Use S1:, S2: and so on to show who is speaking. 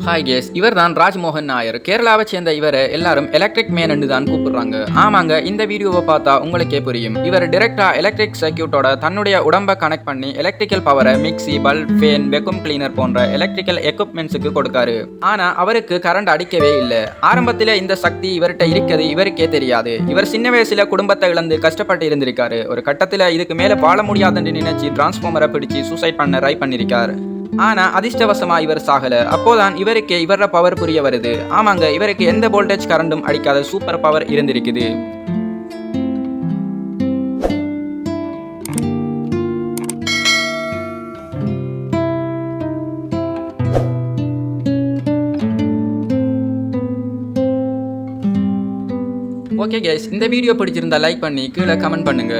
S1: Hi guys, இவர் தான் ராஜ்மோகன் நாயர். கேரளாவை சேர்ந்த இவரை எல்லாரும் எலக்ட்ரிக் மேன் என்று தான் கூப்பிடுறாங்க. ஆமாங்க, இந்த வீடியோவை பார்த்தா உங்களுக்கே புரியும். இவர் டைரக்டா எலக்ட்ரிக் சர்க்கியூட்டோட தன்னுடைய உடம்பை கனெக்ட் பண்ணி எலக்ட்ரிக்கல் பவரை மிக்சி, பல்ப், ஃபேன், வெக்கும் கிளீனர் போன்ற எலக்ட்ரிக்கல் எக்யூப்மெண்ட்ஸுக்கு கொடுக்காரு. ஆனா அவருக்கு கரண்ட் அடிக்கவே இல்லை. ஆரம்பத்தில் இந்த சக்தி இவர்கிட்ட இருக்கிறது இவருக்கே தெரியாது. இவர் சின்ன வயசுல குடும்பத்தை இழந்து கஷ்டப்பட்டு இருந்திருக்காரு. ஒரு கட்டத்தில் இதுக்கு மேல வாழ முடியாதுன்னு நினைச்சு டிரான்ஸ்ஃபார்மரை பிடிச்சு சூசைட் பண்ண ட்ரை பண்ணிருக்காரு. ஆனா அதிர்ஷ்டவசமா இவர் சாகல. அப்போதான் இவருக்கு இவர பவர் புரிய வருது. ஆமாங்க, இவருக்கு எந்த வோல்டேஜ் கரண்டும் அடிக்காத சூப்பர் பவர் இருந்திருக்குது. ஓகே கைஸ், இந்த வீடியோ பிடிச்சிருந்தா லைக் பண்ணி கீழே கமெண்ட் பண்ணுங்க.